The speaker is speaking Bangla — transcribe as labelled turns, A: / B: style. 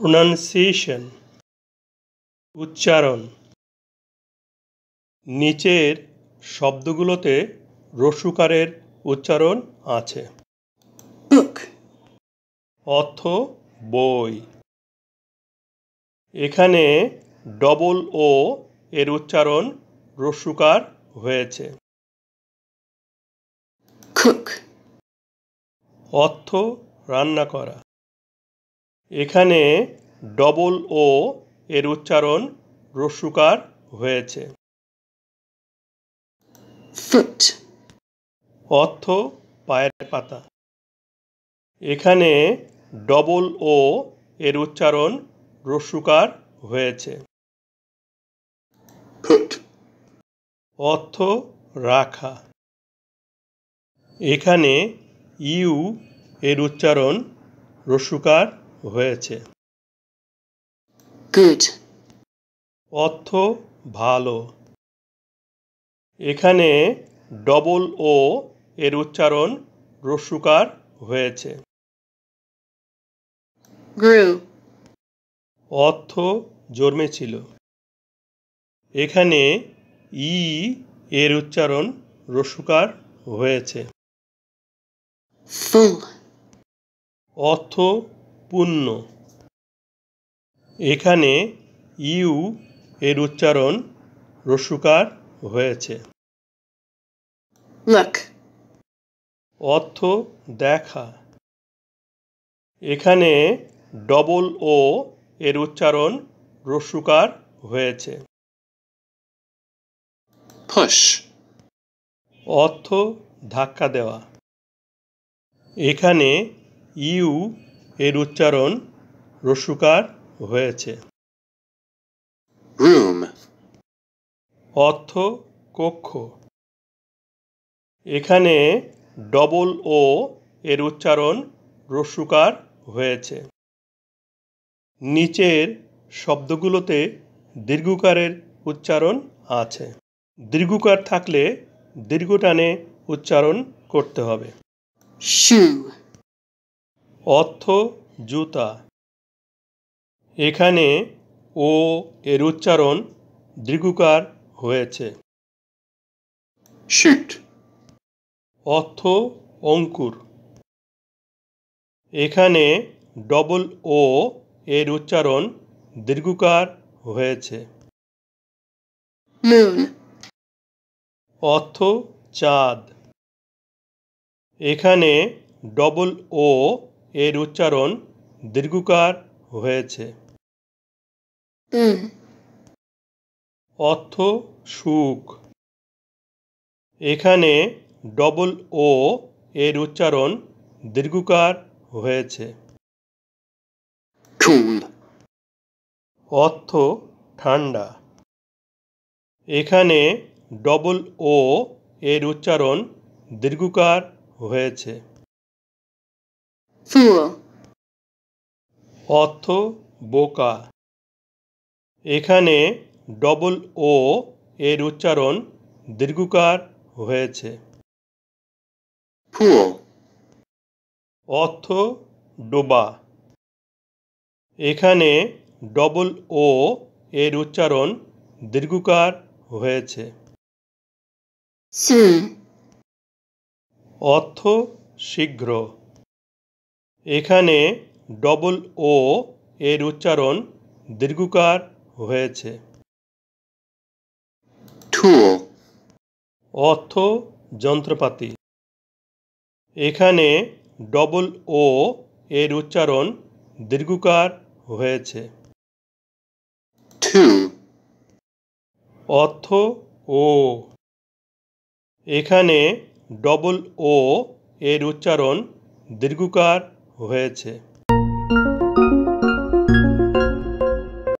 A: প্রোনাউন্সিয়েশন উচ্চারণ। নিচের শব্দগুলোতে রস্যকারের উচ্চারণ আছে।
B: book,
A: অর্থ বই। এখানে ডবল ও এর উচ্চারণ রস্যকার হয়েছে।
B: cook,
A: অর্থ রান্না করা। এখানে ডবল ও এর উচ্চারণ রস্যকার হয়েছে।
B: foot,
A: অর্থ পায়ের পাতা। এখানে ডবল ও এর উচ্চারণ রস্যকার হয়েছে।
B: put,
A: অর্থ রাখা। এখানে ইউ এর উচ্চারণ রস্যকার হয়েছে।
B: good,
A: অর্থ ভালো। এখানে ডবল ও এর উচ্চারণ রস্যকার হয়েছে।
B: grew,
A: অর্থ জন্মেছিল। এখানে ই এর উচ্চারণ রস্যকার হয়েছে।
B: full,
A: অর্থ পূর্ণ। এখানে ইউ এর উচ্চারণ রস্যকার হয়েছে।
B: look,
A: অর্থ দেখা। এখানে ডবল ও এর উচ্চারণ রস্যকার হয়েছে।
B: push,
A: অর্থ ধাক্কা দেওয়া। এখানে ইউ এর উচ্চারণ রস্যকার হয়েছে।
B: room,
A: অর্থ কক্ষ। এখানে ডবল ও এর উচ্চারণ রস্যকার হয়েছে। নিচের শব্দগুলোতে দীর্ঘকারের উচ্চারণ আছে। দীর্ঘকার থাকলে দীর্ঘ টানে উচ্চারণ করতে হবে।
B: shoe,
A: অর্থ জুতা। এখানে ও এর উচ্চারণ দীর্ঘকার হয়েছে।
B: shoot,
A: অর্থ অঙ্কুর। এখানে ডবল ও এর উচ্চারণ দীর্ঘকার হয়েছে।
B: moon,
A: অর্থ চাঁদ। এখানে ডবল ও এর উচ্চারণ দীর্ঘকার হয়েছে।
B: boon,
A: অর্থ সুখ। এখানে ডবল ও এর উচ্চারণ দীর্ঘকার হয়েছে।
B: cool,
A: অর্থ ঠান্ডা। এখানে ডবল ও এর উচ্চারণ দীর্ঘকার হয়েছে।
B: fool,
A: অর্থ বোকা। এখানে ডবল ও এর উচ্চারণ দীর্ঘকার হয়েছে।
B: pool,
A: অর্থ ডোবা। এখানে ডবল ও এর উচ্চারণ দীর্ঘকার হয়েছে।
B: soon,
A: অর্থ শীঘ্র। এখানে ডবল ও এর উচ্চারণ দীর্ঘকার হয়েছে।
B: tool,
A: অর্থ যন্ত্রপাতি। এখানে ডবল ও এর উচ্চারণ দীর্ঘকার হয়েছে।
B: two,
A: অর্থ ও। এখানে ডবল ও এর উচ্চারণ দীর্ঘকার হয়েছে।